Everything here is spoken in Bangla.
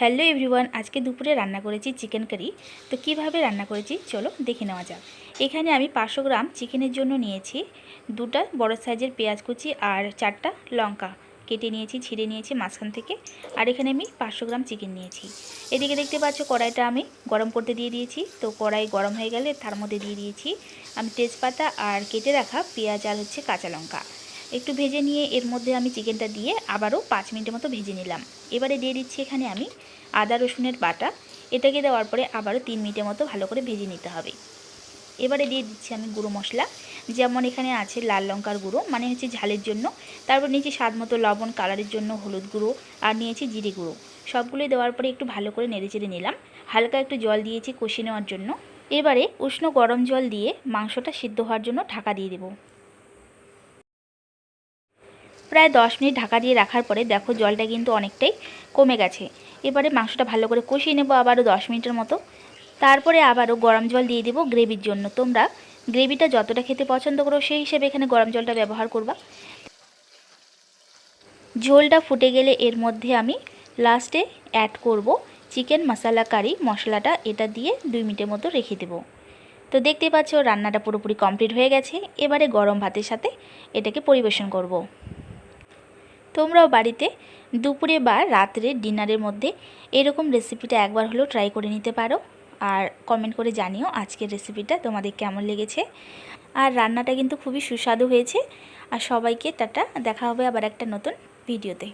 হ্যালো এভরিওয়ান, আজকে দুপুরে রান্না করেছি চিকেন কারি। তো কিভাবে রান্না করেছি চলো দেখে নেওয়া যাক। এখানে আমি 500 গ্রাম চিকেনের জন্য নিয়েছি 2টা বড় সাইজের পেঁয়াজ কুচি আর 4টা লঙ্কা কেটে নিয়েছি, ছিঁড়ে নিয়েছি মাঝখান থেকে। আর এখানে আমি 500 গ্রাম চিকেন নিয়েছি। এদিকে দেখতে পাচ্ছ কড়াইটা আমি গরম করতে দিয়ে দিয়েছি। তো কড়াই গরম হয়ে গেলে তার মধ্যে দিয়ে দিয়েছি আমি তেজপাতা আর কেটে রাখা পেঁয়াজ আর কাঁচা লঙ্কা। একটু ভেজে নিয়ে এর মধ্যে আমি চিকেনটা দিয়ে আবারও 5 মিনিটের মতো ভেজে নিলাম। এবারে দিয়ে দিচ্ছি এখানে আমি আদা রসুনের বাটা। এটাকে দেওয়ার পরে আবারও 3 মিনিটের মতো ভালো করে ভেজে নিতে হবে। এবারে দিয়ে দিচ্ছি আমি গুঁড়ো মশলা, যেমন এখানে আছে লাল লঙ্কার গুঁড়ো, মানে ঝালের জন্য। তারপর নিয়েছি স্বাদ মতো লবণ, কালারের জন্য হলুদ গুঁড়ো, আর নিয়েছি জিরে গুঁড়ো। সবগুলোই দেওয়ার পরে একটু ভালো করে নেড়েচেড়ে নিলাম। হালকা একটু জল দিয়েছি কষিয়ে নেওয়ার জন্য। এবারে উষ্ণ গরম জল দিয়ে মাংসটা সিদ্ধ হওয়ার জন্য ঢাকা দিয়ে দেবো। প্রায় 10 মিনিট ঢাকা দিয়ে রাখার পরে দেখো জলটা কিন্তু অনেকটাই কমে গেছে। এবারে মাংসটা ভালো করে কষিয়ে নেব আবারও 10 মিনিটের মতো। তারপরে আবারও গরম জল দিয়ে দেবো গ্রেভির জন্য। তোমরা গ্রেভিটা যতটা খেতে পছন্দ করো সেই হিসেবে এখানে গরম জলটা ব্যবহার করবা। ঝোলটা ফুটে গেলে এর মধ্যে আমি লাস্টে অ্যাড করব চিকেন মশলা কারি মশলাটা। এটা দিয়ে 2 মিনিটের মতো রেখে দেবো। তো দেখতে পাচ্ছ রান্নাটা পুরোপুরি কমপ্লিট হয়ে গেছে। এবারে গরম ভাতের সাথে এটাকে পরিবেশন করব। তোমরাও বাড়িতে দুপুরে বা রাত্রে ডিনারের মধ্যে এরকম রেসিপিটা একবার হলেও ট্রাই করে নিতে পারো। আর কমেন্ট করে জানিও আজকের রেসিপিটা তোমাদের কেমন লেগেছে। আর রান্নাটা কিন্তু খুবই সুস্বাদু হয়েছে। আর সবাইকে টাটা, দেখা হবে আবার একটা নতুন ভিডিওতে।